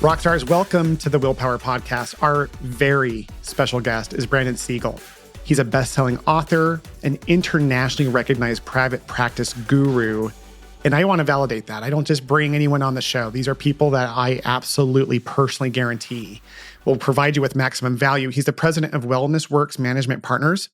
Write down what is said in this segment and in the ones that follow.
Rockstars, welcome to the Willpower Podcast. Our very special guest is Brandon Seigel. He's a best-selling author, an internationally recognized private practice guru, and I want to validate that. I don't just bring anyone on the show. These are people that I absolutely personally guarantee will provide you with maximum value. He's the president of Wellness Works Management Partners.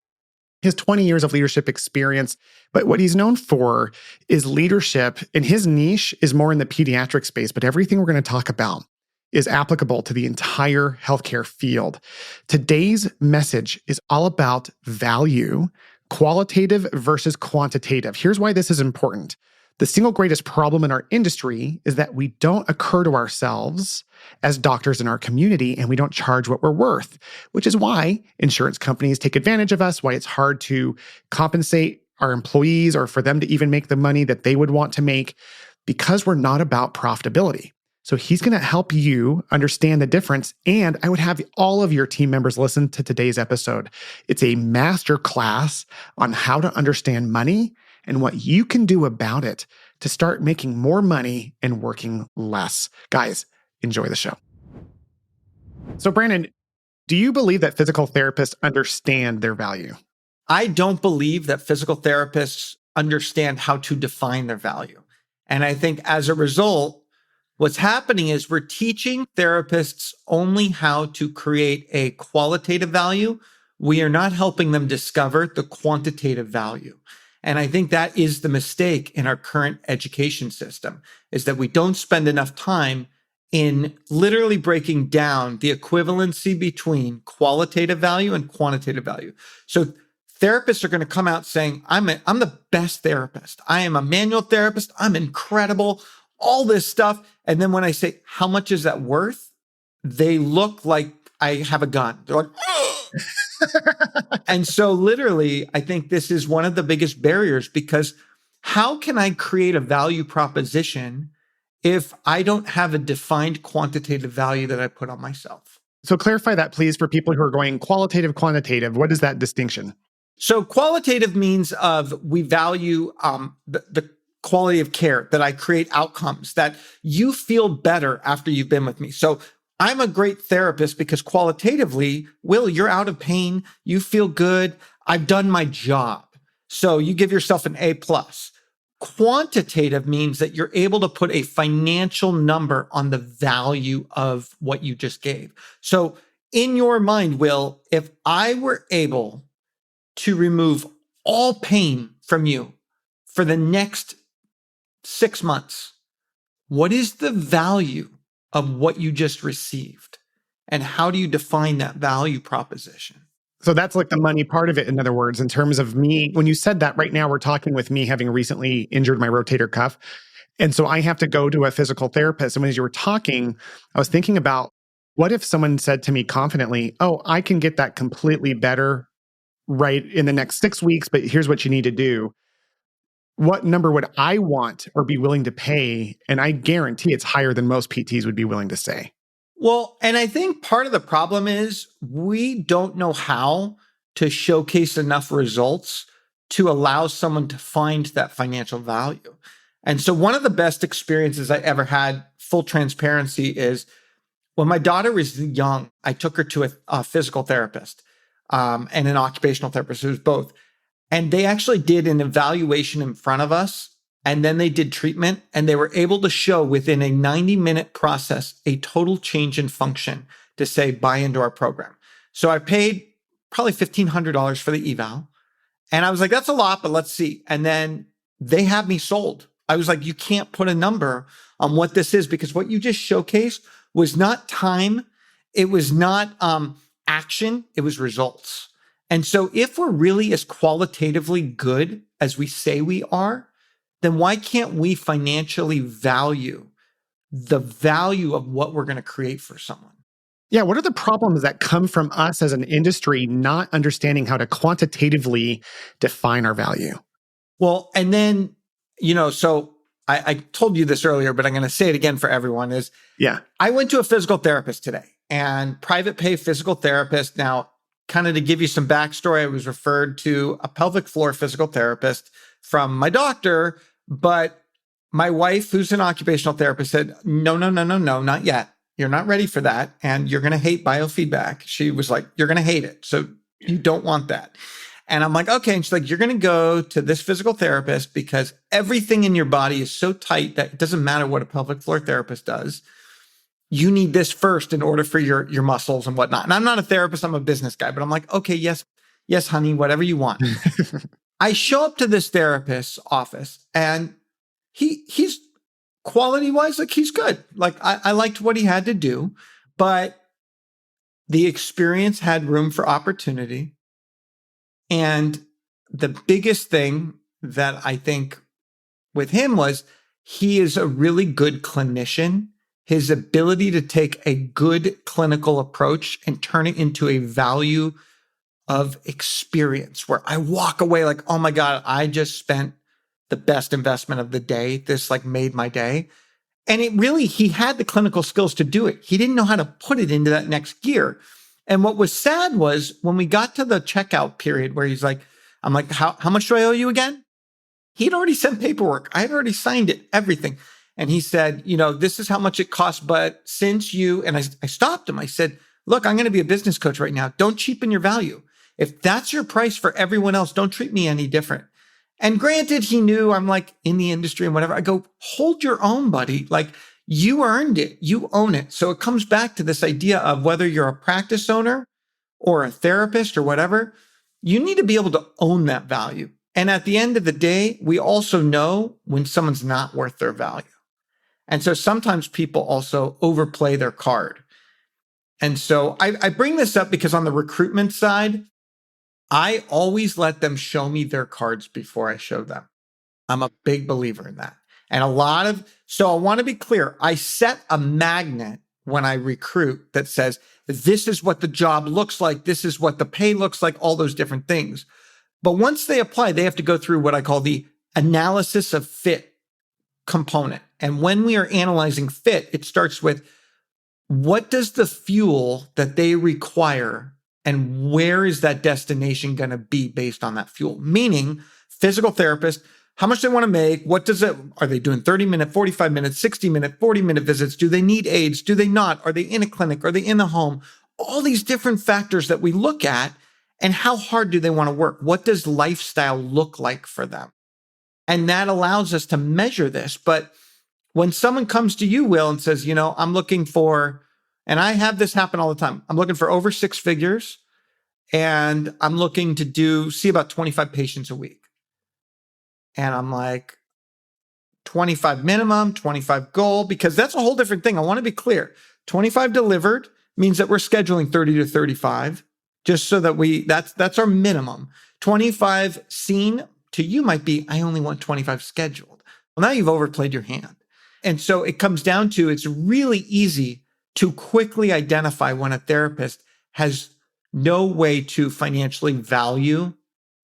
He has 20 years of leadership experience, but what he's known for is leadership, and his niche is more in the pediatric space, but everything we're going to talk about is applicable to the entire healthcare field. Today's message is all about value, qualitative versus quantitative. Here's why this is important. The single greatest problem in our industry is that we don't occur to ourselves as doctors in our community, and we don't charge what we're worth, which is why insurance companies take advantage of us, why it's hard to compensate our employees or for them to even make the money that they would want to make, because we're not about profitability. So he's going to help you understand the difference. And I would have all of your team members listen to today's episode. It's a master class on how to understand money and what you can do about it to start making more money and working less. Guys, enjoy the show. So Brandon, do you believe that physical therapists understand their value? I don't believe that physical therapists understand how to define their value. And I think as a result, what's happening is we're teaching therapists only how to create a qualitative value. We are not helping them discover the quantitative value. And I think that is the mistake in our current education system, is that we don't spend enough time in literally breaking down the equivalency between qualitative value and quantitative value. So therapists are going to come out saying, I'm the best therapist. I am a manual therapist. I'm incredible. All this stuff. And then when I say, how much is that worth? They look like I have a gun. They're like, and so literally, I think this is one of the biggest barriers, because how can I create a value proposition if I don't have a defined quantitative value that I put on myself? So clarify that, please, for people who are going qualitative, quantitative. What is that distinction? So qualitative means we value the quality of care, that I create outcomes, that you feel better after you've been with me. So I'm a great therapist because qualitatively, Will, you're out of pain. You feel good. I've done my job. So you give yourself an A+. Quantitative means that you're able to put a financial number on the value of what you just gave. So in your mind, Will, if I were able to remove all pain from you for the next 6 months, what is the value of what you just received? And how do you define that value proposition? So that's like the money part of it, in other words, in terms of me. When you said that, right now we're talking with me having recently injured my rotator cuff. And so I have to go to a physical therapist. And as you were talking, I was thinking about, what if someone said to me confidently, oh, I can get that completely better right in the next 6 weeks, but here's what you need to do. What number would I want or be willing to pay? And I guarantee it's higher than most PTs would be willing to say. Well, and I think part of the problem is we don't know how to showcase enough results to allow someone to find that financial value. And so one of the best experiences I ever had, full transparency, is when my daughter was young, I took her to a physical therapist and an occupational therapist. It was both. And they actually did an evaluation in front of us, and then they did treatment, and they were able to show within a 90-minute process a total change in function to say, buy into our program. So I paid probably $1,500 for the eval. And I was like, that's a lot, but let's see. And then they had me sold. I was like, you can't put a number on what this is, because what you just showcased was not time. It was not action. It was results. And so if we're really as qualitatively good as we say we are, then why can't we financially value the value of what we're going to create for someone? Yeah, what are the problems that come from us as an industry not understanding how to quantitatively define our value? Well, and then, so I told you this earlier, but I'm going to say it again for everyone is, I went to a physical therapist today, and private pay physical therapist. Now, kind of to give you some backstory, I was referred to a pelvic floor physical therapist from my doctor, but my wife, who's an occupational therapist, said, no, not yet. You're not ready for that. And you're going to hate biofeedback. She was like, you're going to hate it. So you don't want that. And I'm like, okay. And she's like, you're going to go to this physical therapist because everything in your body is so tight that it doesn't matter what a pelvic floor therapist does. You need this first in order for your muscles and whatnot. And I'm not a therapist, I'm a business guy, but I'm like, okay, yes, honey, whatever you want. I show up to this therapist's office and he's quality-wise, like he's good. Like I liked what he had to do, but the experience had room for opportunity. And the biggest thing that I think with him was he is a really good clinician. His ability to take a good clinical approach and turn it into a value of experience where I walk away like, oh my God, I just spent the best investment of the day. This like made my day. And he had the clinical skills to do it. He didn't know how to put it into that next gear. And what was sad was when we got to the checkout period where he's like, I'm like, how much do I owe you again? He'd already sent paperwork. I had already signed it, everything. And he said, this is how much it costs. But since and I stopped him, I said, look, I'm going to be a business coach right now. Don't cheapen your value. If that's your price for everyone else, don't treat me any different. And granted, he knew I'm like in the industry and whatever. I go, hold your own, buddy. Like you earned it. You own it. So it comes back to this idea of whether you're a practice owner or a therapist or whatever, you need to be able to own that value. And at the end of the day, we also know when someone's not worth their value. And so sometimes people also overplay their card. And so I bring this up because on the recruitment side, I always let them show me their cards before I show them. I'm a big believer in that. And so I want to be clear. I set a magnet when I recruit that says, this is what the job looks like. This is what the pay looks like, all those different things. But once they apply, they have to go through what I call the analysis of fit component. And when we are analyzing fit, it starts with what does the fuel that they require and where is that destination going to be based on that fuel? Meaning, physical therapist, how much they want to make, are they doing 30-minute, 45-minute, 60-minute, 40-minute visits? Do they need aids? Do they not? Are they in a clinic? Are they in the home? All these different factors that we look at, and how hard do they want to work? What does lifestyle look like for them? And that allows us to measure this. But when someone comes to you, Will, and says, I'm looking for, and I have this happen all the time, I'm looking for over 6 figures, and I'm looking to see about 25 patients a week. And I'm like, 25 minimum, 25 goal, because that's a whole different thing. I want to be clear. 25 delivered means that we're scheduling 30 to 35, just so that that's our minimum. 25 seen to you might be, I only want 25 scheduled. Well, now you've overplayed your hand. And so it comes down to, it's really easy to quickly identify when a therapist has no way to financially value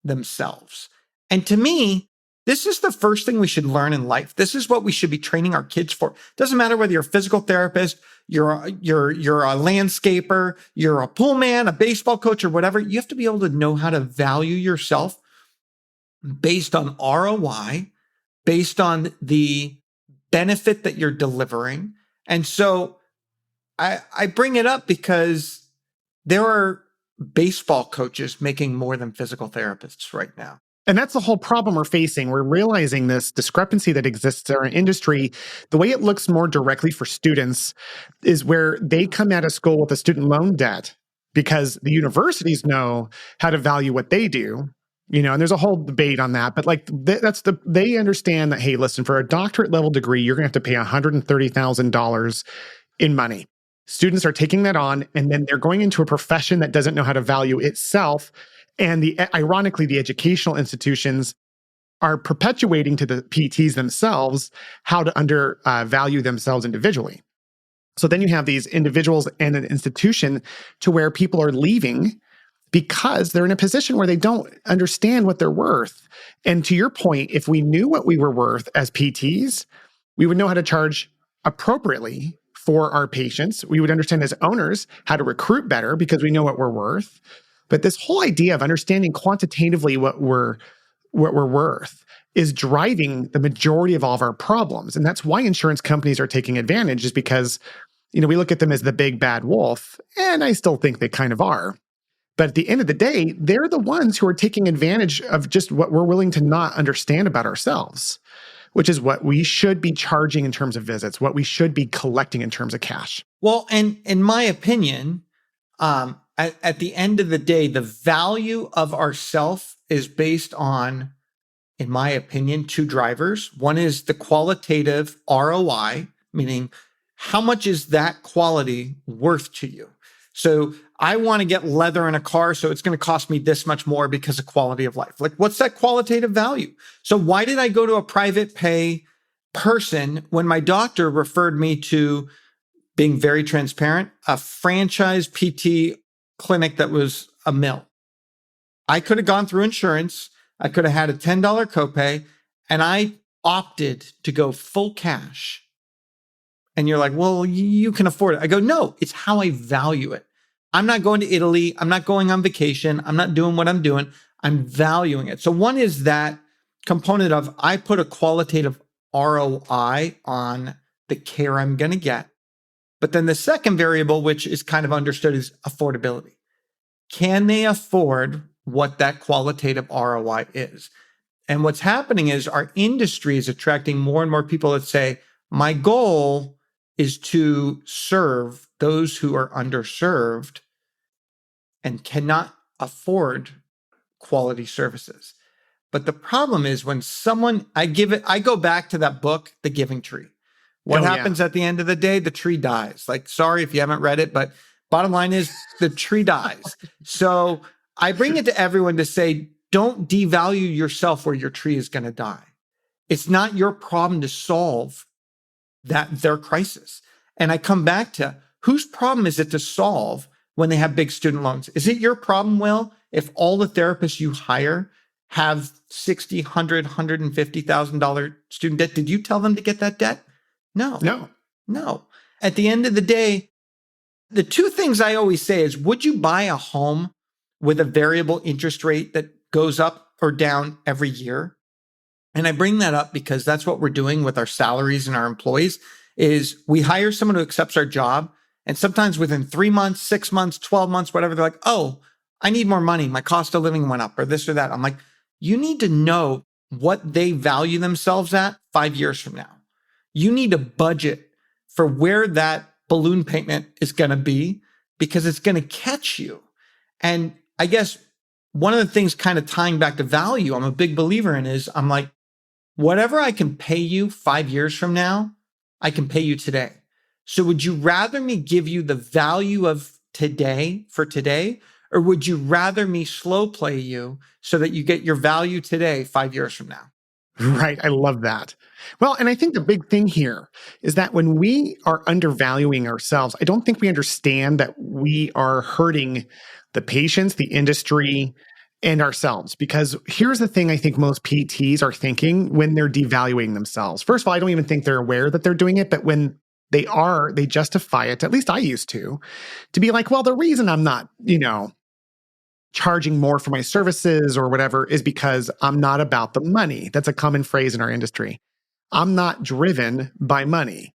themselves. And to me, this is the first thing we should learn in life. This is what we should be training our kids for. It doesn't matter whether you're a physical therapist, you're a landscaper, you're a pool man, a baseball coach, or whatever. You have to be able to know how to value yourself based on ROI, based on the benefit that you're delivering. And so I bring it up because there are baseball coaches making more than physical therapists right now. And that's the whole problem we're facing. We're realizing this discrepancy that exists in our industry. The way it looks more directly for students is where they come out of school with a student loan debt because the universities know how to value what they do. And there's a whole debate on that, but they understand that, hey, listen, for a doctorate level degree, you're going to have to pay $130,000 in money. Students are taking that on, and then they're going into a profession that doesn't know how to value itself. And ironically, the educational institutions are perpetuating to the PTs themselves how to undervalue themselves individually. So then you have these individuals and an institution to where people are leaving because they're in a position where they don't understand what they're worth. And to your point, if we knew what we were worth as PTs, we would know how to charge appropriately for our patients. We would understand as owners how to recruit better because we know what we're worth. But this whole idea of understanding quantitatively what we're worth is driving the majority of all of our problems. And that's why insurance companies are taking advantage, is because We look at them as the big bad wolf, and I still think they kind of are. But at the end of the day, they're the ones who are taking advantage of just what we're willing to not understand about ourselves, which is what we should be charging in terms of visits, what we should be collecting in terms of cash. Well, and in my opinion, at the end of the day, the value of ourself is based on, in my opinion, two drivers. One is the qualitative ROI, meaning how much is that quality worth to you? So I want to get leather in a car, so it's going to cost me this much more because of quality of life. Like, what's that qualitative value? So why did I go to a private pay person when my doctor referred me to, being very transparent, a franchise PT clinic that was a mill? I could have gone through insurance. I could have had a $10 copay, and I opted to go full cash. And you're like, well, you can afford it. I go, no, it's how I value it. I'm not going to Italy. I'm not going on vacation. I'm not doing what I'm doing. I'm valuing it. So one is that component of I put a qualitative ROI on the care I'm going to get. But then the second variable, which is kind of understood, is affordability. Can they afford what that qualitative ROI is? And what's happening is our industry is attracting more and more people that say, my goal is to serve those who are underserved and cannot afford quality services. But the problem is when I go back to that book, The Giving Tree. What happens at the end of the day? The tree dies. Like, sorry if you haven't read it, but bottom line is the tree dies. So I bring it to everyone to say, don't devalue yourself where your tree is going to die. It's not your problem to solve their crisis. And I come back to, whose problem is it to solve when they have big student loans? Is it your problem, Will, if all the therapists you hire have $60,000, $100,000, $150,000 student debt? Did you tell them to get that debt? No. At the end of the day, the two things I always say is, would you buy a home with a variable interest rate that goes up or down every year? And I bring that up because that's what we're doing with our salaries and our employees, is we hire someone who accepts our job. And sometimes within 3 months, 6 months, 12 months, whatever, they're like, oh, I need more money. My cost of living went up or this or that. I'm like, you need to know what they value themselves at 5 years from now. You need to budget for where that balloon payment is going to be, because it's going to catch you. And I guess one of the things kind of tying back to value, I'm a big believer in, is I'm like, whatever I can pay you 5 years from now, I can pay you today. So would you rather me give you the value of today for today, or would you rather me slow play you so that you get your value today 5 years from now? Right. I love that. Well, and I think the big thing here is that when we are undervaluing ourselves, I don't think we understand that we are hurting the patients, the industry, and ourselves. Because here's the thing I think most PTs are thinking when they're devaluing themselves. First of all, I don't even think they're aware that they're doing it, but when they are, they justify it, at least I used to be like, well, the reason I'm not, charging more for my services or whatever is because I'm not about the money. That's a common phrase in our industry. I'm not driven by money.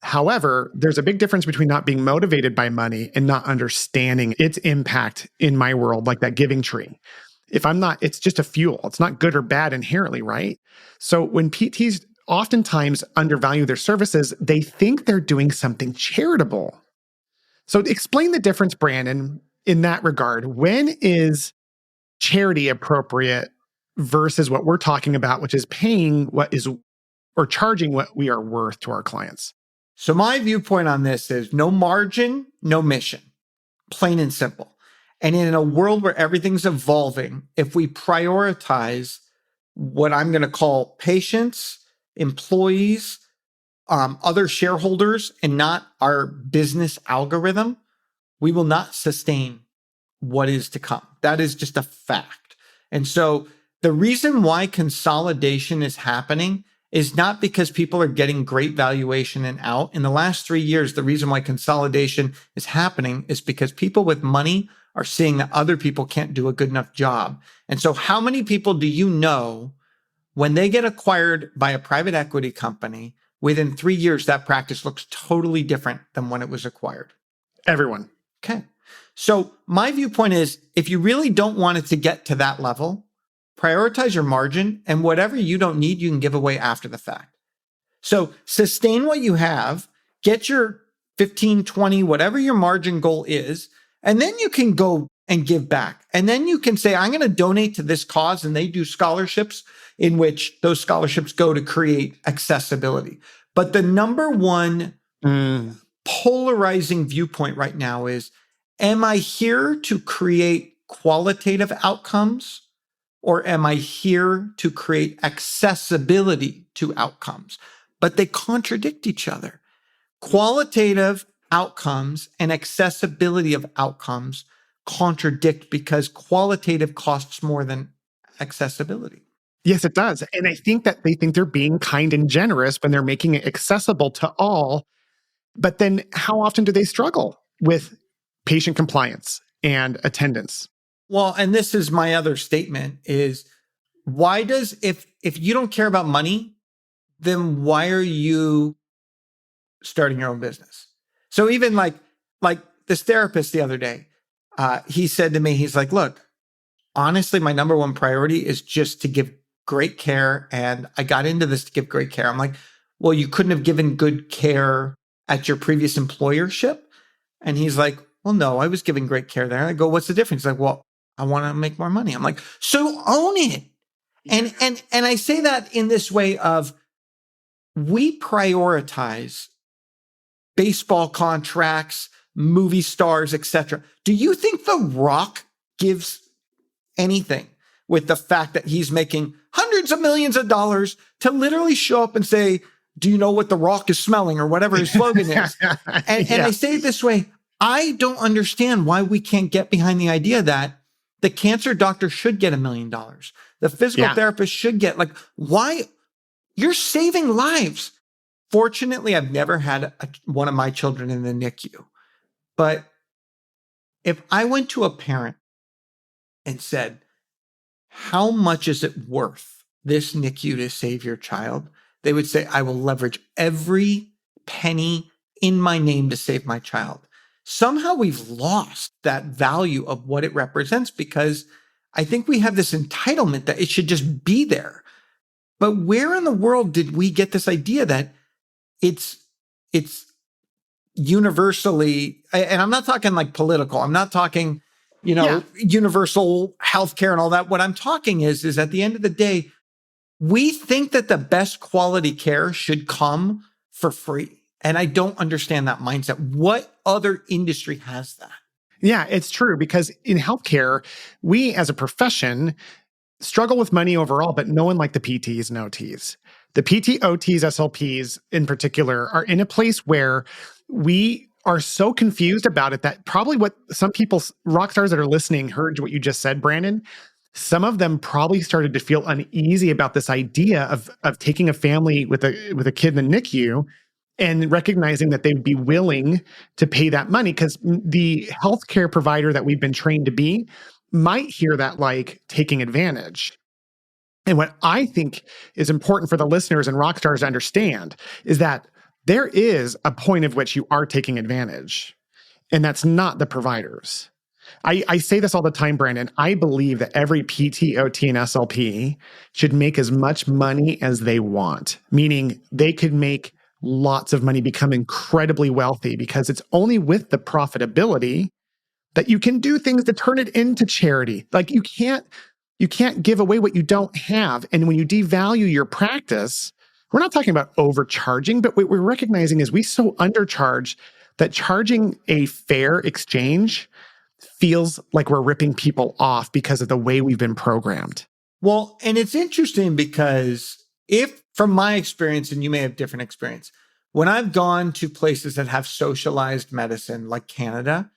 However, there's a big difference between not being motivated by money and not understanding its impact in my world, like that giving tree. If I'm not, it's just a fuel. It's not good or bad inherently, right? So when PTs oftentimes undervalue their services, they think they're doing something charitable. So explain the difference, Brandon, in that regard. When is charity appropriate versus what we're talking about, which is paying what is, or charging what we are worth to our clients? So my viewpoint on this is no margin, no mission, plain and simple. And in a world where everything's evolving, if we prioritize what I'm going to call patients, employees, other shareholders, and not our business algorithm, we will not sustain what is to come. That is just a fact. And so the reason why consolidation is happening is not because people are getting great valuation and out. In the last 3 years, the reason why consolidation is happening is because people with money are seeing that other people can't do a good enough job. And so how many people do you know when they get acquired by a private equity company, within 3 years, that practice looks totally different than when it was acquired. Everyone. Okay. So my viewpoint is if you really don't want it to get to that level, prioritize your margin, and whatever you don't need, you can give away after the fact. So sustain what you have, get your 15, 20, whatever your margin goal is, and then you can go and give back. And then you can say, I'm going to donate to this cause. And they do scholarships in which those scholarships go to create accessibility. But the number one polarizing viewpoint right now is, am I here to create qualitative outcomes, or am I here to create accessibility to outcomes? But they contradict each other. Qualitative outcomes and accessibility of outcomes contradict because qualitative costs more than accessibility. Yes, it does. And I think that they think they're being kind and generous when they're making it accessible to all. But then how often do they struggle with patient compliance and attendance? Well, and this is my other statement is, why does, if you don't care about money, then why are you starting your own business? So even like this therapist the other day, he said to me, he's like, look, honestly, my number one priority is just to give great care. And I got into this to give great care. I'm like, well, you couldn't have given good care at your previous employership? And he's like, well, no, I was giving great care there. I go, what's the difference? He's like, well, I want to make more money. I'm like, so own it. And I say that in this way of, we prioritize baseball contracts, movie stars, etc. Do you think The Rock gives anything with the fact that he's making hundreds of millions of dollars to literally show up and say, do you know what The Rock is smelling, or whatever his slogan is? And I say it this way, I don't understand why we can't get behind the idea that the cancer doctor should get $1 million. The physical therapist should get, like, why? You're saving lives. Fortunately, I've never had one of my children in the NICU. But if I went to a parent and said, how much is it worth this NICU to save your child? They would say, I will leverage every penny in my name to save my child. Somehow we've lost that value of what it represents because I think we have this entitlement that it should just be there. But where in the world did we get this idea that it's universally, and I'm not talking like political, I'm not talking, universal healthcare and all that. What I'm talking is at the end of the day, we think that the best quality care should come for free. And I don't understand that mindset. What other industry has that? Yeah, it's true, because in healthcare, we as a profession struggle with money overall, but no one like the PTs and OTs. The PT, OTs, SLPs in particular are in a place where we are so confused about it that probably what some people, rock stars that are listening, heard what you just said, Brandon. Some of them probably started to feel uneasy about this idea of taking a family with a kid in the NICU and recognizing that they'd be willing to pay that money, because the healthcare provider that we've been trained to be might hear that like taking advantage. And what I think is important for the listeners and rock stars to understand is that there is a point of which you are taking advantage, and that's not the providers. I say this all the time, Brandon. I believe that every PT, OT, and SLP should make as much money as they want, meaning they could make lots of money, become incredibly wealthy, because it's only with the profitability that you can do things to turn it into charity. Like you can't give away what you don't have. And when you devalue your practice, we're not talking about overcharging, but what we're recognizing is we so undercharge that charging a fair exchange feels like we're ripping people off because of the way we've been programmed. Well, and it's interesting because if, from my experience, and you may have different experience, when I've gone to places that have socialized medicine like Canada,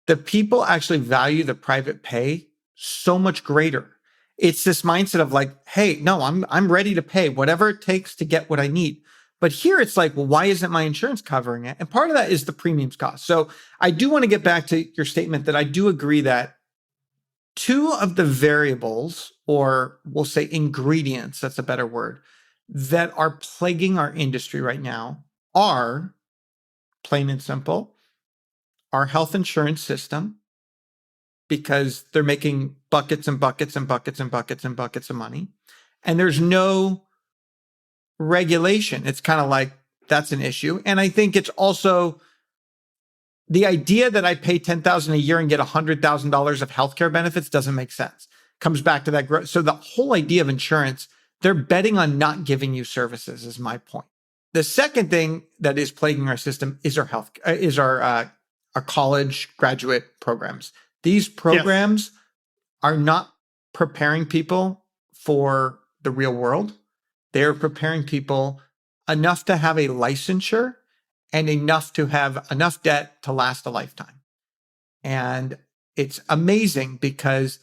the people actually value the private pay so much greater. It's this mindset of like, hey, no, I'm ready to pay whatever it takes to get what I need. But here it's like, well, why isn't my insurance covering it? And part of that is the premiums cost. So I do want to get back to your statement that I do agree that two of the variables, or we'll say ingredients, that's a better word, that are plaguing our industry right now are, plain and simple, our health insurance system, because they're making buckets and buckets and buckets and buckets and buckets of money. And there's no regulation. It's kind of like that's an issue. And I think it's also the idea that I pay $10,000 a year and get $100,000 of healthcare benefits doesn't make sense. Comes back to that growth. So the whole idea of insurance, they're betting on not giving you services, is my point. The second thing that is plaguing our system is our college graduate programs. These programs are not preparing people for the real world. They're preparing people enough to have a licensure and enough to have enough debt to last a lifetime. And it's amazing because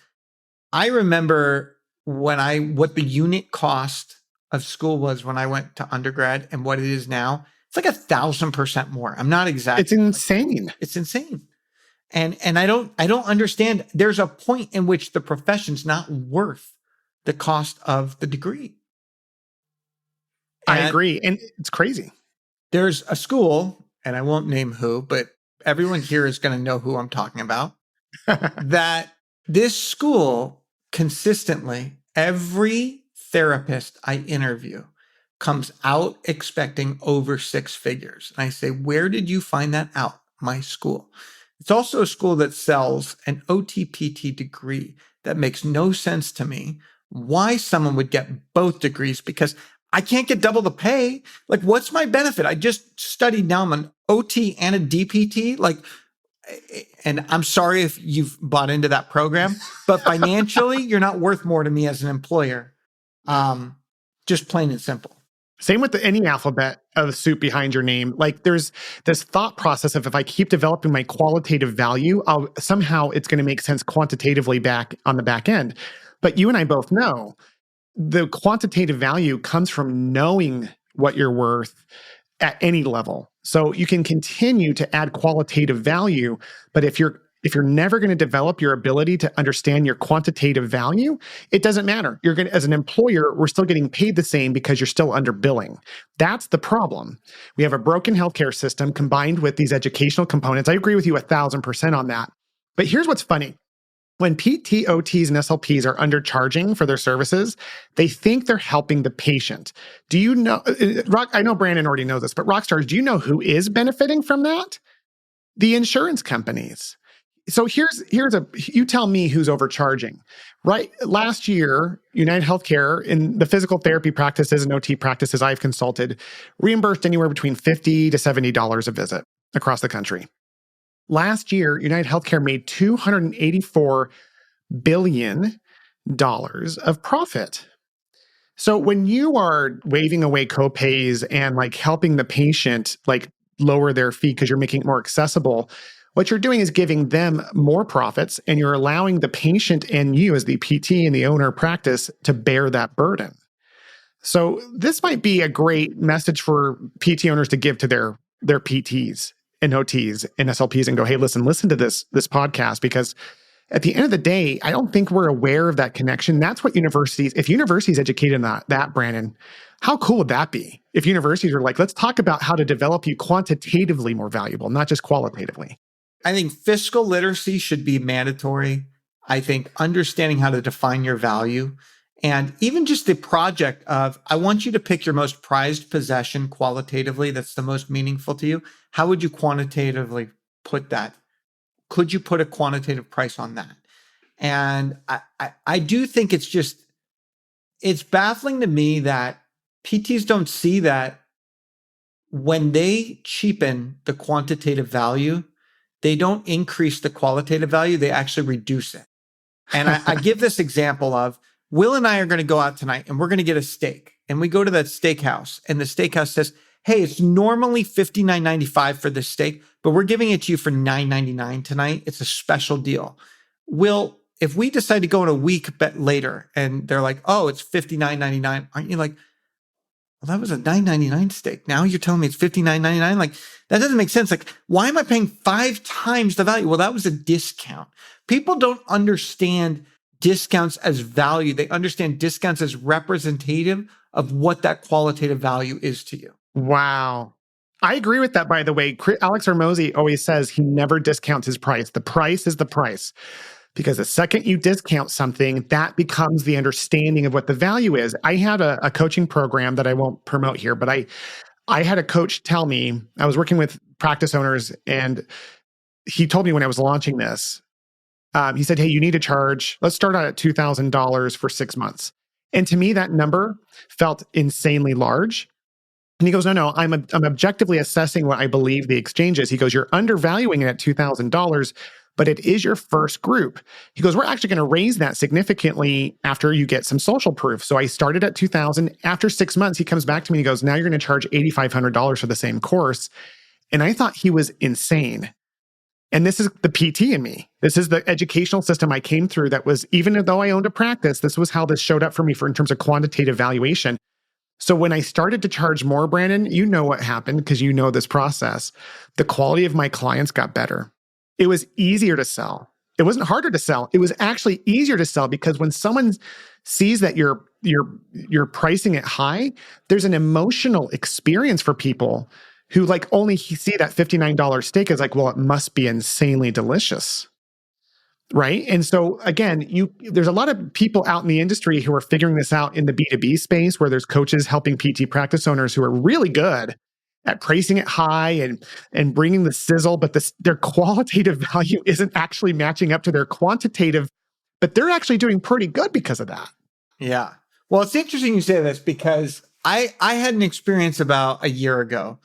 I remember what the unit cost of school was when I went to undergrad and what it is now. It's like 1,000% more. I'm not exactly. It's insane. It's insane. And I don't understand. There's a point in which the profession's not worth the cost of the degree. I agree. And it's crazy. There's a school, and I won't name who, but everyone here is going to know who I'm talking about, that this school consistently, every therapist I interview comes out expecting over six figures. And I say, where did you find that out? My school. It's also a school that sells an OTPT degree that makes no sense to me why someone would get both degrees, because I can't get double the pay. Like, what's my benefit? I just studied now. I'm an OT and a DPT. Like, and I'm sorry if you've bought into that program, but financially, you're not worth more to me as an employer. Just plain and simple. Same with any alphabet of soup behind your name. Like, there's this thought process of if I keep developing my qualitative value, somehow it's going to make sense quantitatively back on the back end. But you and I both know the quantitative value comes from knowing what you're worth at any level. So you can continue to add qualitative value, but if you're never going to develop your ability to understand your quantitative value, it doesn't matter. You're going to, as an employer, we're still getting paid the same because you're still underbilling. That's the problem. We have a broken healthcare system combined with these educational components. I agree with you 1,000% on that. But here's what's funny. When PT, OTs, and SLPs are undercharging for their services, they think they're helping the patient. Do you know, I know Brandon already knows this, but Rockstars, do you know who is benefiting from that? The insurance companies. So you tell me who's overcharging, right? Last year, United Healthcare in the physical therapy practices and OT practices I've consulted reimbursed anywhere between $50 to $70 a visit across the country. Last year, United Healthcare made $284 billion of profit. So when you are waving away copays and like helping the patient like lower their fee because you're making it more accessible, what you're doing is giving them more profits, and you're allowing the patient and you as the PT and the owner of practice to bear that burden. So this might be a great message for PT owners to give to their PTs and OTs and SLPs and go, hey, listen to this podcast, because at the end of the day, I don't think we're aware of that connection. That's what if universities educated on that, Brandon, how cool would that be? If universities were like, let's talk about how to develop you quantitatively more valuable, not just qualitatively. I think fiscal literacy should be mandatory. I think understanding how to define your value, and even just the project of, I want you to pick your most prized possession qualitatively that's the most meaningful to you. How would you quantitatively put that? Could you put a quantitative price on that? And I do think it's baffling to me that PTs don't see that when they cheapen the quantitative value, they don't increase the qualitative value, they actually reduce it. And I give this example of, Will and I are going to go out tonight and we're going to get a steak. And we go to that steakhouse and the steakhouse says, hey, it's normally $59.95 for this steak, but we're giving it to you for $9.99 tonight. It's a special deal. Will, if we decide to go in a week later and they're like, oh, it's $59.99, aren't you like, well, that was a $9.99 steak. Now you're telling me it's $59.99? Like, that doesn't make sense. Like, why am I paying 5 times the value? Well, that was a discount. People don't understand discounts as value. They understand discounts as representative of what that qualitative value is to you. Wow. I agree with that, by the way. Alex Hormozy always says he never discounts his price. The price is the price. Because the second you discount something, that becomes the understanding of what the value is. I had a coaching program that I won't promote here, but I had a coach tell me, I was working with practice owners, and he told me when I was launching this, he said, hey, you need to charge, let's start out at $2,000 for 6 months. And to me, that number felt insanely large. And he goes, no, I'm objectively assessing what I believe the exchange is. He goes, you're undervaluing it at $2,000, but it is your first group. He goes, we're actually going to raise that significantly after you get some social proof. So I started at 2,000. After 6 months, he comes back to me and he goes, now you're going to charge $8,500 for the same course. And I thought he was insane. And this is the PT in me. This is the educational system I came through that was, even though I owned a practice, this was how this showed up for me in terms of quantitative valuation. So when I started to charge more, Brandon, you know what happened because you know this process. The quality of my clients got better. It was easier to sell. It wasn't harder to sell. It was actually easier to sell because when someone sees that you're pricing it high, there's an emotional experience for people who like only see that $59 steak as like, well, it must be insanely delicious. Right. And so again, there's a lot of people out in the industry who are figuring this out in the B2B space where there's coaches helping PT practice owners who are really good at pricing it high and bringing the sizzle, but their qualitative value isn't actually matching up to their quantitative, but they're actually doing pretty good because of that. Yeah. Well, it's interesting you say this because I had an experience about a year ago.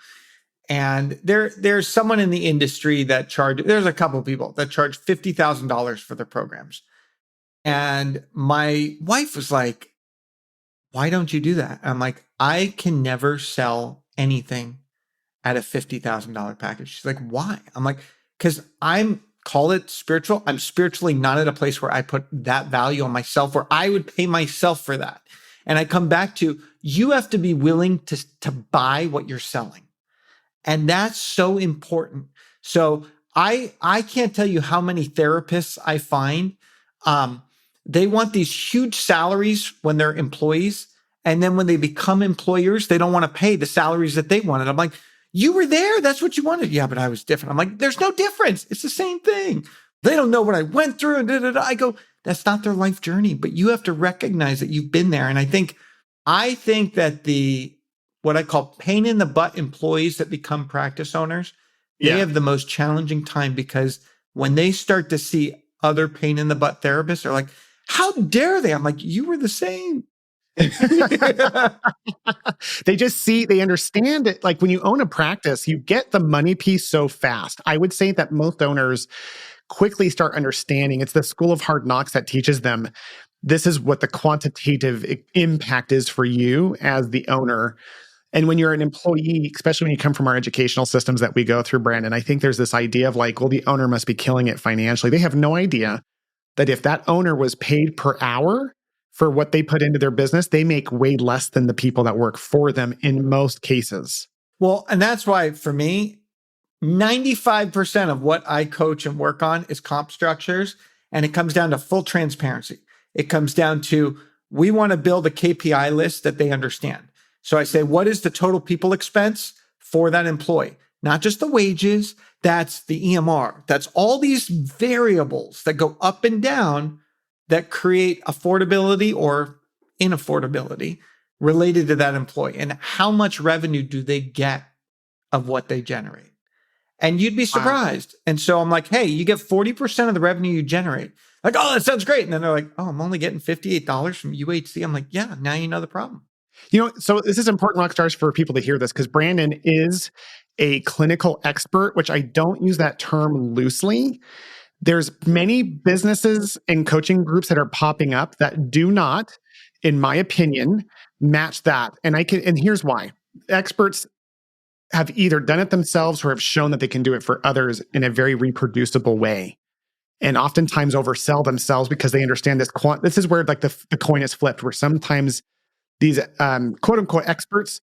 And there's someone in the industry that there's a couple of people that charge $50,000 for their programs. And my wife was like, why don't you do that? I'm like, I can never sell anything at a $50,000 package. She's like, why? I'm like, because call it spiritual. I'm spiritually not at a place where I put that value on myself, where I would pay myself for that. And I come back to, you have to be willing to buy what you're selling. And that's so important. So I can't tell you how many therapists I find, they want these huge salaries when they're employees. And then when they become employers, they don't want to pay the salaries that they wanted. I'm like, you were there. That's what you wanted. Yeah, but I was different. I'm like, there's no difference. It's the same thing. They don't know what I went through. And I go, that's not their life journey, but you have to recognize that you've been there. And I think that what I call pain in the butt employees that become practice owners, they have the most challenging time because when they start to see other pain in the butt therapists, they're like, how dare they? I'm like, you were the same. They understand it. Like when you own a practice, you get the money piece so fast. I would say that most owners quickly start understanding. It's the school of hard knocks that teaches them this is what the quantitative impact is for you as the owner. And when you're an employee, especially when you come from our educational systems that we go through, Brandon, I think there's this idea of like, well, the owner must be killing it financially. They have no idea that if that owner was paid per hour for what they put into their business, they make way less than the people that work for them in most cases. Well, and that's why for me, 95% of what I coach and work on is comp structures. And it comes down to full transparency. It comes down to, we want to build a KPI list that they understand. So I say, what is the total people expense for that employee? Not just the wages, that's the EMR. That's all these variables that go up and down that create affordability or inaffordability related to that employee. And how much revenue do they get of what they generate? And you'd be surprised. Wow. And so I'm like, hey, you get 40% of the revenue you generate. Like, oh, that sounds great. And then they're like, oh, I'm only getting $58 from UHC. I'm like, yeah, now you know the problem. You know, so this is important, Rockstars, for people to hear this because Brandon is a clinical expert, which I don't use that term loosely. There's many businesses and coaching groups that are popping up that do not, in my opinion, match that. And here's why. Experts have either done it themselves or have shown that they can do it for others in a very reproducible way. And oftentimes oversell themselves because they understand this. This is where like the coin is flipped, where sometimes these quote unquote experts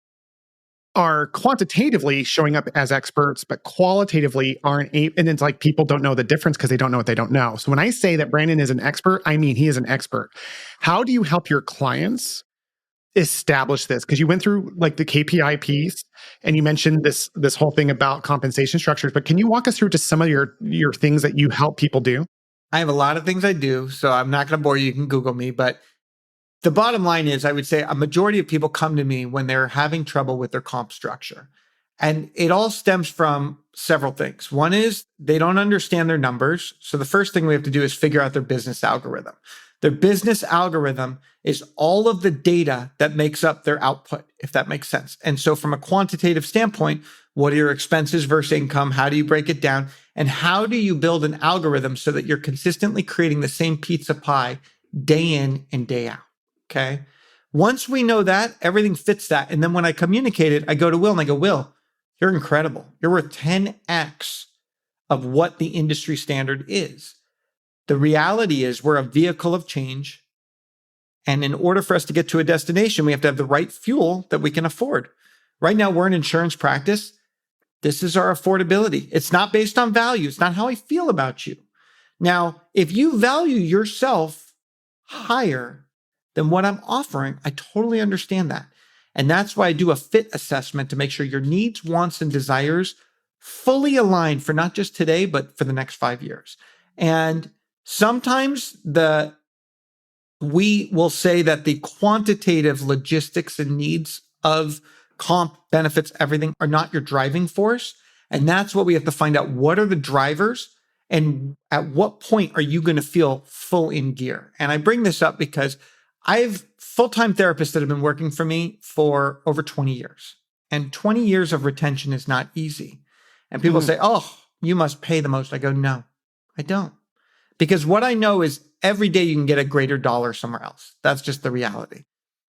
are quantitatively showing up as experts, but qualitatively aren't. And it's like people don't know the difference because they don't know what they don't know. So when I say that Brandon is an expert, I mean he is an expert. How do you help your clients establish this? Because you went through like the KPI piece and you mentioned this whole thing about compensation structures, but can you walk us through just some of your things that you help people do? I have a lot of things I do, so I'm not going to bore you. You can Google me, but the bottom line is I would say a majority of people come to me when they're having trouble with their comp structure. And it all stems from several things. One is they don't understand their numbers. So the first thing we have to do is figure out their business algorithm. Their business algorithm is all of the data that makes up their output, if that makes sense. And so from a quantitative standpoint, what are your expenses versus income? How do you break it down? And how do you build an algorithm so that you're consistently creating the same pizza pie day in and day out? Okay. Once we know that, everything fits that. And then when I communicate it, I go to Will and I go, Will, you're incredible. You're worth 10x of what the industry standard is. The reality is we're a vehicle of change. And in order for us to get to a destination, we have to have the right fuel that we can afford. Right now, we're an insurance practice. This is our affordability. It's not based on value. It's not how I feel about you. Now, if you value yourself higher than what I'm offering, I totally understand that. And that's why I do a fit assessment to make sure your needs, wants, and desires fully align for not just today, but for the next 5 years. And sometimes we will say that the quantitative logistics and needs of comp, benefits, everything are not your driving force. And that's what we have to find out. What are the drivers? And at what point are you going to feel full in gear? And I bring this up because I have full-time therapists that have been working for me for over 20 years. And 20 years of retention is not easy. And people say, oh, you must pay the most. I go, no, I don't. Because what I know is every day you can get a greater dollar somewhere else. That's just the reality.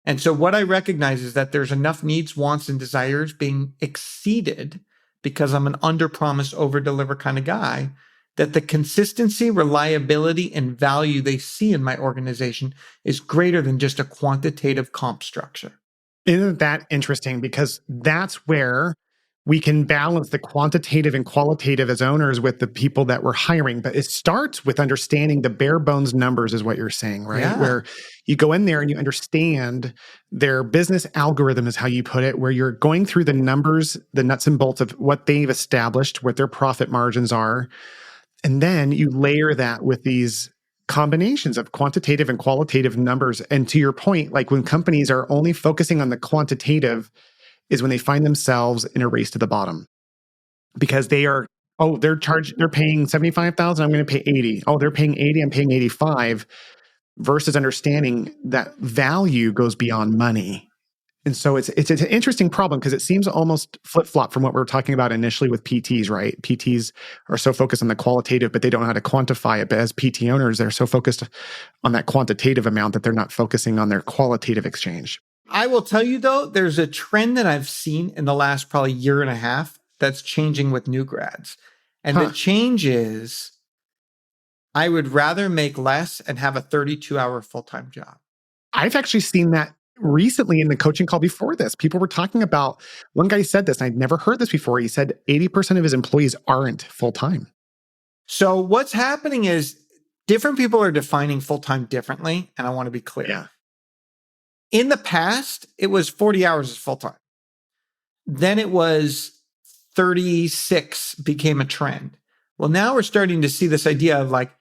And so what I recognize is that there's enough needs, wants, and desires being exceeded because I'm an under-promise, over-deliver kind of guy, that the consistency, reliability, and value they see in my organization is greater than just a quantitative comp structure. Isn't that interesting? Because that's where we can balance the quantitative and qualitative as owners with the people that we're hiring. But it starts with understanding the bare bones numbers is what you're saying, right? Yeah. Where you go in there and you understand their business algorithm is how you put it, where you're going through the numbers, the nuts and bolts of what they've established, what their profit margins are. And then you layer that with these combinations of quantitative and qualitative numbers. And to your point, like when companies are only focusing on the quantitative is when they find themselves in a race to the bottom because they're paying 75,000, I'm going to pay 80. Oh, they're paying 80, I'm paying 85 versus understanding that value goes beyond money. And so it's an interesting problem because it seems almost flip-flop from what we were talking about initially with PTs, right? PTs are so focused on the qualitative, but they don't know how to quantify it. But as PT owners, they're so focused on that quantitative amount that they're not focusing on their qualitative exchange. I will tell you though, there's a trend that I've seen in the last probably year and a half that's changing with new grads. And the change is I would rather make less and have a 32-hour full-time job. I've actually seen that recently in the coaching call before this. People were talking about, one guy said this, and I'd never heard this before. He said 80% of his employees aren't full-time. So what's happening is different people are defining full-time differently. And I want to be clear. Yeah. In the past, it was 40 hours as full-time. Then it was 36 became a trend. Well, now we're starting to see this idea of like,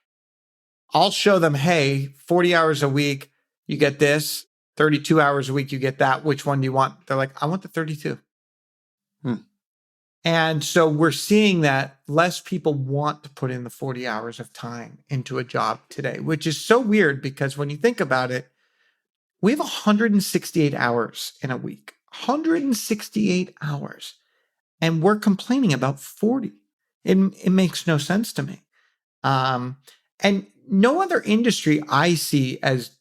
I'll show them, hey, 40 hours a week, you get this. 32 hours a week, you get that. Which one do you want? They're like, I want the 32. And so we're seeing that less people want to put in the 40 hours of time into a job today, which is so weird because when you think about it, we have 168 hours in a week, 168 hours, and we're complaining about 40. It makes no sense to me. And no other industry I see as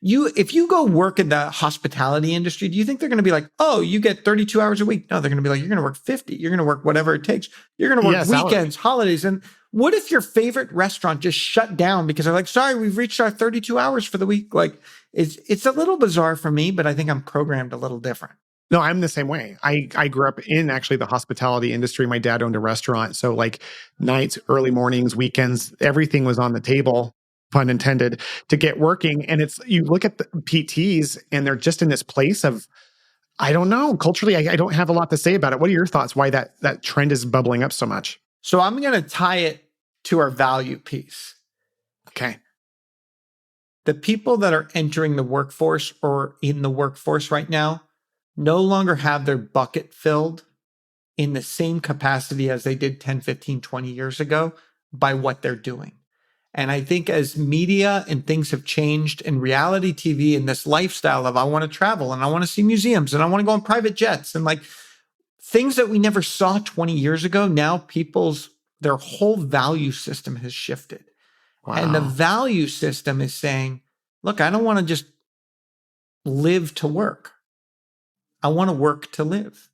if you go work in the hospitality industry, do you think they're going to be like, oh, you get 32 hours a week? No, they're going to be like, you're going to work 50. You're going to work whatever it takes. You're going to work weekends, holidays. And what if your favorite restaurant just shut down because they're like, sorry, we've reached our 32 hours for the week? Like it's a little bizarre for me, but I think I'm programmed a little different. No, I'm the same way. I grew up in actually the hospitality industry. My dad owned a restaurant. So like nights, early mornings, weekends, everything was on the table, pun intended, to get working. And it's, you look at the PTs and they're just in this place of, I don't know, culturally, I don't have a lot to say about it. What are your thoughts? Why that trend is bubbling up so much? So I'm going to tie it to our value piece. Okay. The people that are entering the workforce or in the workforce right now no longer have their bucket filled in the same capacity as they did 10, 15, 20 years ago by what they're doing. And I think as media and things have changed in reality TV and this lifestyle of I want to travel and I want to see museums and I want to go on private jets and like things that we never saw 20 years ago, now their whole value system has shifted. Wow. And the value system is saying, look, I don't want to just live to work. I want to work to live.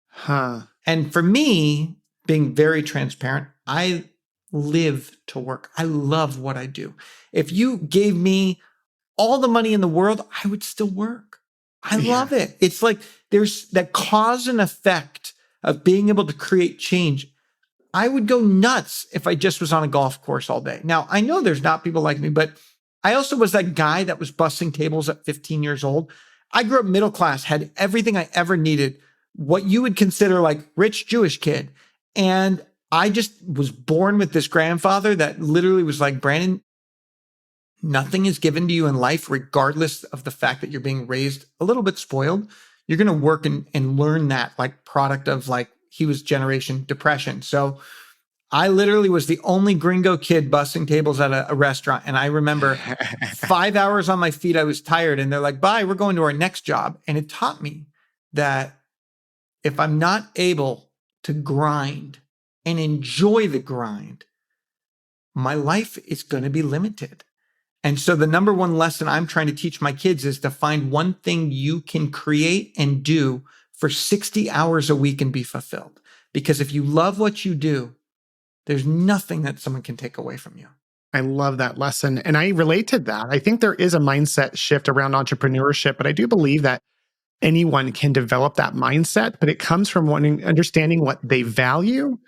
Huh. And for me, being very transparent, I live to work. I love what I do. If you gave me all the money in the world, I would still work. I love it. It's like there's that cause and effect of being able to create change. I would go nuts if I just was on a golf course all day. Now, I know there's not people like me, but I also was that guy that was busting tables at 15 years old. I grew up middle class, had everything I ever needed, what you would consider like rich Jewish kid. And I just was born with this grandfather that literally was like, Brandon, nothing is given to you in life, regardless of the fact that you're being raised a little bit spoiled. You're going to work and learn that like product of like, he was generation depression. So I literally was the only gringo kid busting tables at a restaurant. And I remember 5 hours on my feet, I was tired. And they're like, bye, we're going to our next job. And it taught me that if I'm not able to grind and enjoy the grind, my life is going to be limited. And so the number one lesson I'm trying to teach my kids is to find one thing you can create and do for 60 hours a week and be fulfilled. Because if you love what you do, there's nothing that someone can take away from you. I love that lesson. And I relate to that. I think there is a mindset shift around entrepreneurship, but I do believe that anyone can develop that mindset, but it comes from understanding what they value.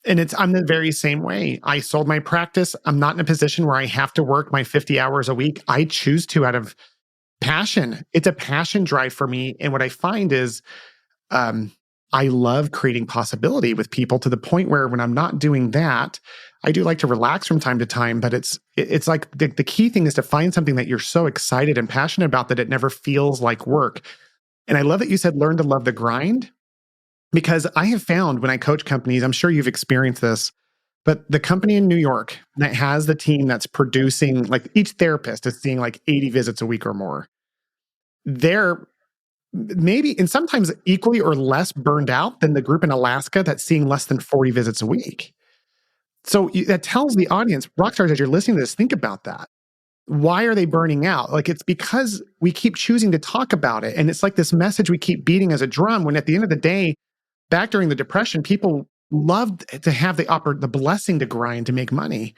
And I'm the very same way. I sold my practice. I'm not in a position where I have to work my 50 hours a week. I choose to out of passion. It's a passion drive for me. And what I find is, I love creating possibility with people to the point where when I'm not doing that, I do like to relax from time to time, but it's like the key thing is to find something that you're so excited and passionate about that it never feels like work. And I love that you said, learn to love the grind, because I have found when I coach companies, I'm sure you've experienced this, but the company in New York that has the team that's producing, like each therapist is seeing like 80 visits a week or more. They're maybe, and sometimes equally or less burned out than the group in Alaska that's seeing less than 40 visits a week. So that tells the audience, Rockstars, as you're listening to this, think about that. Why are they burning out? Like, it's because we keep choosing to talk about it. And it's like this message we keep beating as a drum, when at the end of the day, back during the Depression, people loved to have the blessing to grind to make money.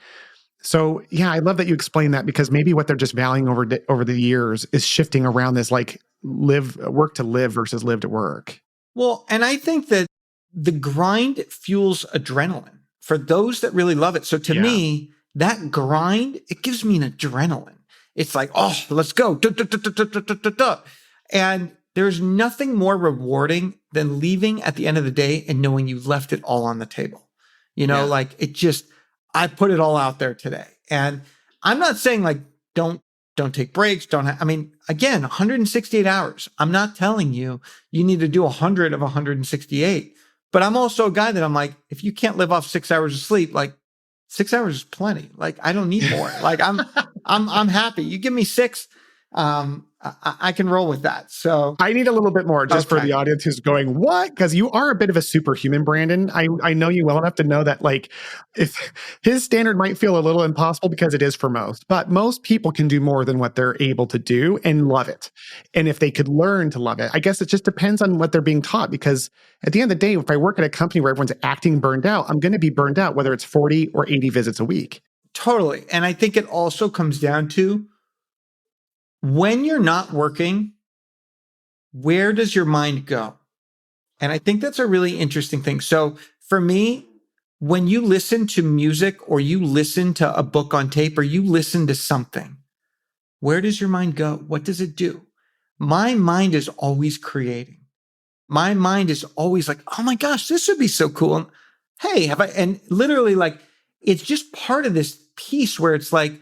So yeah, I love that you explained that, because maybe what they're just valuing over the years is shifting around this like work to live versus live to work. Well, and I think that the grind fuels adrenaline for those that really love it. So to me, that grind, it gives me an adrenaline. It's like, oh, let's go. And there's nothing more rewarding than leaving at the end of the day and knowing you left it all on the table. Like it just, I put it all out there today. And I'm not saying like, don't take breaks. Again, 168 hours. I'm not telling you need to do 100 of 168, but I'm also a guy that I'm like, if you can't live off 6 hours of sleep, like 6 hours is plenty. Like I don't need more. Like I'm happy. You give me 6, I can roll with that. So I need a little bit more just for the audience who's going, what? Because you are a bit of a superhuman, Brandon. I know you well enough to know that like if his standard might feel a little impossible, because it is for most, but most people can do more than what they're able to do and love it. And if they could learn to love it, I guess it just depends on what they're being taught, because at the end of the day, if I work at a company where everyone's acting burned out, I'm going to be burned out, whether it's 40 or 80 visits a week. Totally. And I think it also comes down to, when you're not working, where does your mind go? And I think that's a really interesting thing. So for me, when you listen to music or you listen to a book on tape or you listen to something, where does your mind go? What does it do? My mind is always creating. My mind is always like, oh my gosh, this would be so cool. And hey, and literally like, it's just part of this piece where it's like,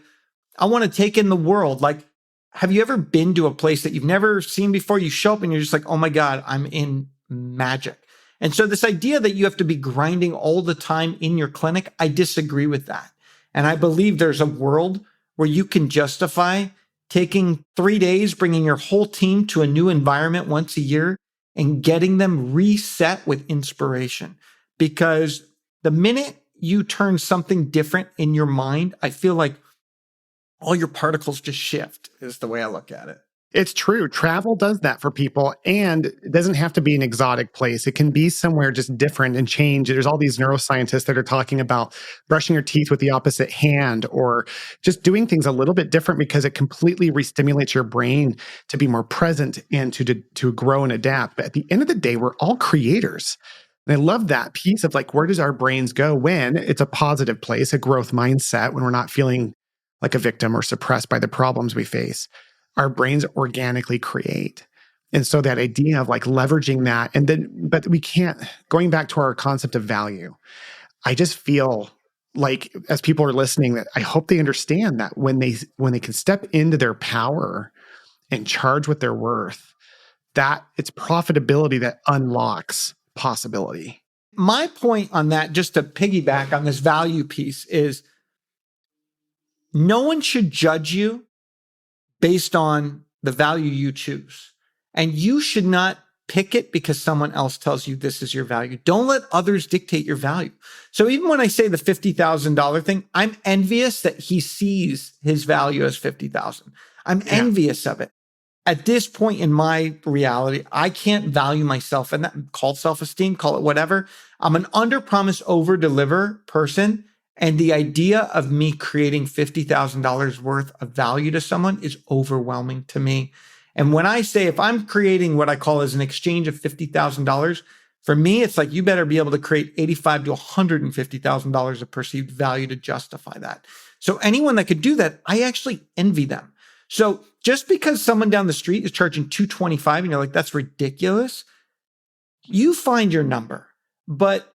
I want to take in the world. Like, have you ever been to a place that you've never seen before? You show up and you're just like, oh my God, I'm in magic. And so this idea that you have to be grinding all the time in your clinic, I disagree with that. And I believe there's a world where you can justify taking 3 days, bringing your whole team to a new environment once a year and getting them reset with inspiration. Because the minute you turn something different in your mind, I feel like all your particles just shift, is the way I look at it. It's true. Travel does that for people, and it doesn't have to be an exotic place. It can be somewhere just different and change. There's all these neuroscientists that are talking about brushing your teeth with the opposite hand or just doing things a little bit different because it completely restimulates your brain to be more present and to grow and adapt. But at the end of the day, we're all creators. And I love that piece of like, where does our brains go when it's a positive place, a growth mindset, when we're not feeling like a victim or suppressed by the problems we face. Our brains organically create. And so that idea of like leveraging that, and then, but we can't, going back to our concept of value, I just feel like as people are listening, that I hope they understand that when they can step into their power and charge with their worth, that it's profitability that unlocks possibility. My point on that, just to piggyback on this value piece, is no one should judge you based on the value you choose. And you should not pick it because someone else tells you this is your value. Don't let others dictate your value. So even when I say the $50,000 thing, I'm envious that he sees his value as $50,000. I'm envious of it. At this point in my reality, I can't value myself, and that called self-esteem, call it whatever. I'm an under-promise, over-deliver person. And the idea of me creating $50,000 worth of value to someone is overwhelming to me. And when I say, if I'm creating what I call as an exchange of $50,000, for me, it's like, you better be able to create $85,000 to $150,000 of perceived value to justify that. So anyone that could do that, I actually envy them. So just because someone down the street is charging $225 and you're like, that's ridiculous, you find your number. But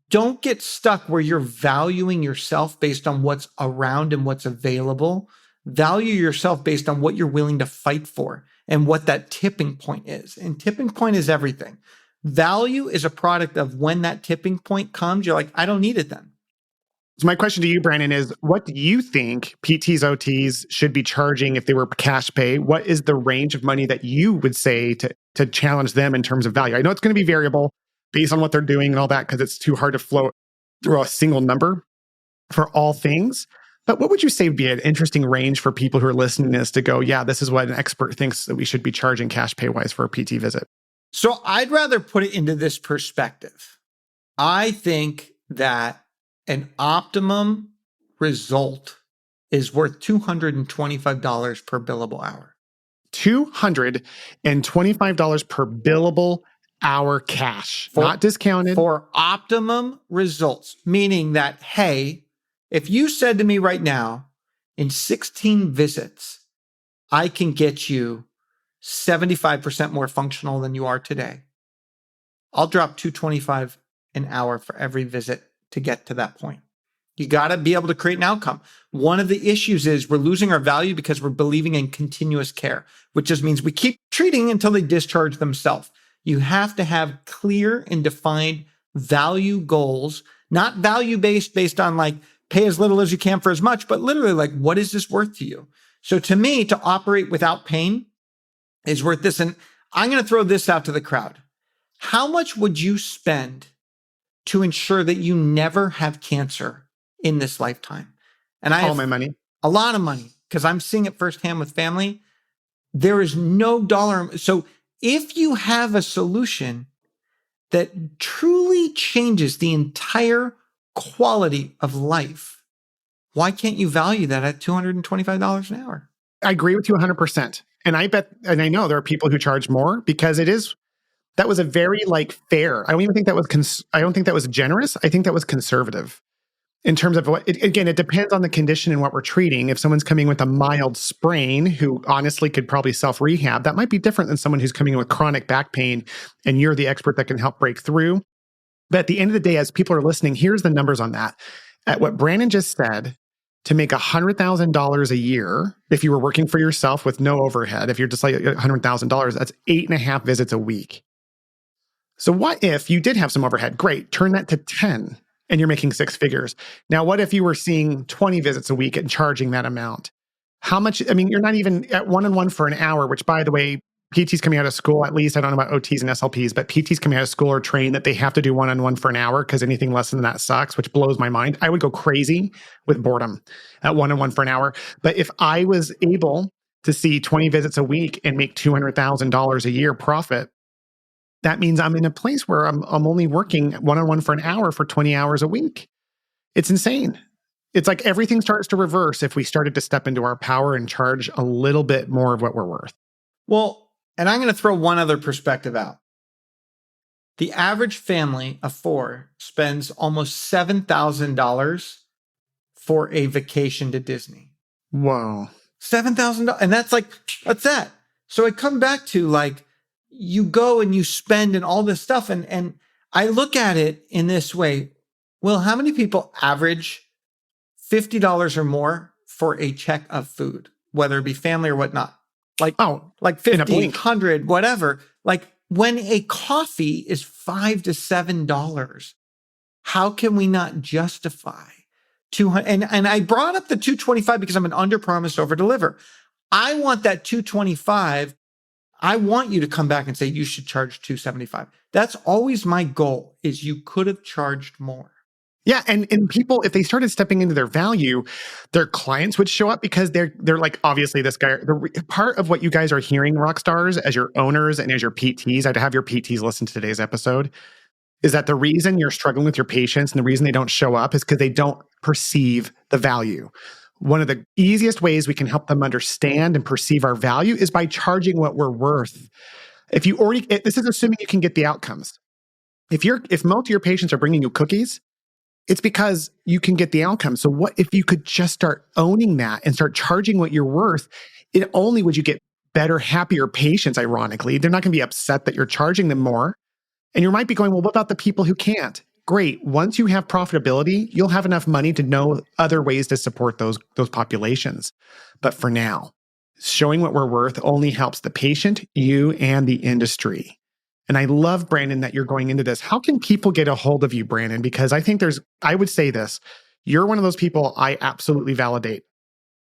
don't get stuck where you're valuing yourself based on what's around and what's available. Value yourself based on what you're willing to fight for and what that tipping point is. And tipping point is everything. Value is a product of when that tipping point comes, you're like, I don't need it then. So my question to you, Brandon, is what do you think PTs, OTs should be charging if they were cash pay? What is the range of money that you would say to challenge them in terms of value? I know it's going to be variable based on what they're doing and all that, because it's too hard to float through a single number for all things. But what would you say would be an interesting range for people who are listening to this to go, yeah, this is what an expert thinks that we should be charging cash pay wise for a PT visit? So I'd rather put it into this perspective. I think that an optimum result is worth $225 per billable hour. $225 per billable hour cash, not discounted. For optimum results, meaning that, hey, if you said to me right now, in 16 visits, I can get you 75% more functional than you are today, I'll drop $225 an hour for every visit to get to that point. You got to be able to create an outcome. One of the issues is we're losing our value because we're believing in continuous care, which just means we keep treating until they discharge themselves. You have to have clear and defined value goals, not value-based based on like pay as little as you can for as much, but literally like, what is this worth to you? So to me, to operate without pain is worth this. And I'm going to throw this out to the crowd. How much would you spend to ensure that you never have cancer in this lifetime? And I all my money, a lot of money, because I'm seeing it firsthand with family. There is no dollar. So if you have a solution that truly changes the entire quality of life, why can't you value that at $225 an hour? I agree with you 100%. And I bet, and I know there are people who charge more because that was a very fair. I don't even think that was, I don't think that was generous. I think that was conservative in terms of again, it depends on the condition and what we're treating. If someone's coming with a mild sprain who honestly could probably self-rehab, that might be different than someone who's coming in with chronic back pain and you're the expert that can help break through. But at the end of the day, as people are listening, here's the numbers on that. At what Brandon just said, to make $100,000 a year, if you were working for yourself with no overhead, if you're just like $100,000, that's 8.5 visits a week. So what if you did have some overhead? Great, turn that to 10 and you're making 6 figures. Now, what if you were seeing 20 visits a week and charging that amount? How much, I mean, you're not even at one-on-one for an hour, which by the way, PTs coming out of school, at least I don't know about OTs and SLPs, but PTs coming out of school are trained that they have to do one-on-one for an hour because anything less than that sucks, which blows my mind. I would go crazy with boredom at one-on-one for an hour. But if I was able to see 20 visits a week and make $200,000 a year profit, that means I'm in a place where I'm only working one-on-one for an hour for 20 hours a week. It's insane. It's like everything starts to reverse if we started to step into our power and charge a little bit more of what we're worth. Well, and I'm going to throw one other perspective out. The average family of 4 spends almost $7,000 for a vacation to Disney. Whoa. $7,000. And that's that. So I come back to you go and you spend and all this stuff. And I look at it in this way. Well, how many people average $50 or more for a check of food, whether it be family or whatnot? Like 50, 100, whatever. When a coffee is $5 to $7, how can we not justify 200? And I brought up the 225 because I'm an under promise, over deliver. I want that 225. I want you to come back and say you should charge 275. That's always my goal, is you could have charged more. Yeah, and people, if they started stepping into their value, their clients would show up because they're like, obviously this guy, part of what you guys are hearing, Rockstars, as your owners and as your PTs, I'd have your PTs listen to today's episode, is that the reason you're struggling with your patients and the reason they don't show up is because they don't perceive the value. One of the easiest ways we can help them understand and perceive our value is by charging what we're worth. This is assuming you can get the outcomes. If most of your patients are bringing you cookies, it's because you can get the outcome. So what if you could just start owning that and start charging what you're worth? It only would you get better, happier patients, ironically. They're not going to be upset that you're charging them more. And you might be going, well, what about the people who can't? Great. Once you have profitability, you'll have enough money to know other ways to support those populations. But for now, showing what we're worth only helps the patient, you, and the industry. And I love, Brandon, that you're going into this. How can people get a hold of you, Brandon? Because I think I would say this, you're one of those people I absolutely validate.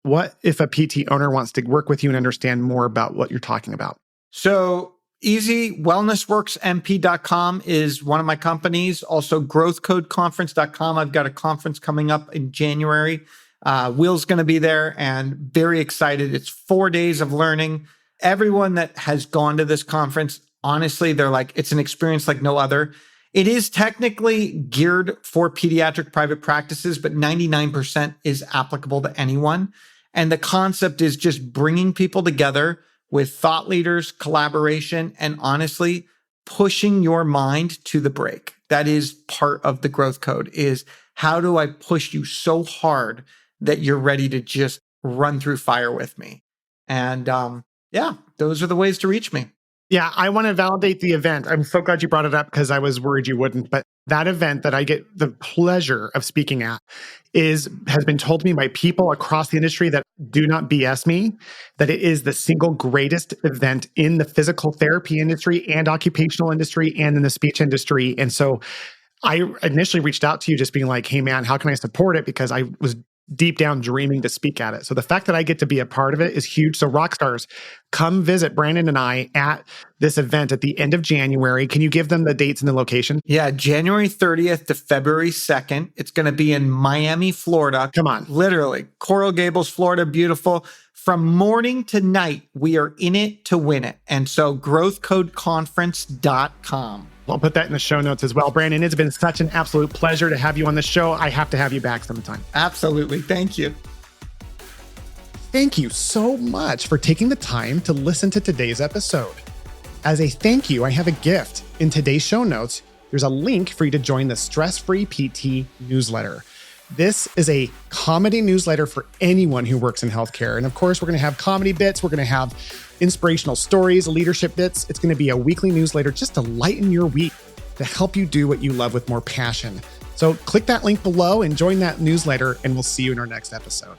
What if a PT owner wants to work with you and understand more about what you're talking about? So easy, wellnessworksmp.com is one of my companies. Also growthcodeconference.com. I've got a conference coming up in January. Will's going to be there and very excited. It's 4 days of learning. Everyone that has gone to this conference, honestly, they're like, it's an experience like no other. It is technically geared for pediatric private practices, but 99% is applicable to anyone. And the concept is just bringing people together with thought leaders, collaboration, and honestly, pushing your mind to the break. That is part of the growth code, is how do I push you so hard that you're ready to just run through fire with me? And those are the ways to reach me. Yeah, I want to validate the event. I'm so glad you brought it up because I was worried you wouldn't. But that event that I get the pleasure of speaking at has been told to me by people across the industry that do not BS me, that it is the single greatest event in the physical therapy industry and occupational industry and in the speech industry. And so I initially reached out to you just being like, hey man, how can I support it? Because I was deep down dreaming to speak at it. So the fact that I get to be a part of it is huge. So Rockstars, come visit Brandon and I at this event at the end of January. Can you give them the dates and the location? Yeah, January 30th to February 2nd. It's going to be in Miami, Florida. Come on. Literally. Coral Gables, Florida. Beautiful. From morning to night, we are in it to win it. And so growthcodeconference.com. I'll put that in the show notes as well. Brandon, it's been such an absolute pleasure to have you on the show. I have to have you back sometime. Absolutely. Thank you. Thank you so much for taking the time to listen to today's episode. As a thank you, I have a gift. In today's show notes, there's a link for you to join the Stress-Free PT newsletter. This is a comedy newsletter for anyone who works in healthcare. And of course, we're going to have comedy bits. We're going to have inspirational stories, leadership bits. It's going to be a weekly newsletter just to lighten your week, to help you do what you love with more passion. So click that link below and join that newsletter, and we'll see you in our next episode.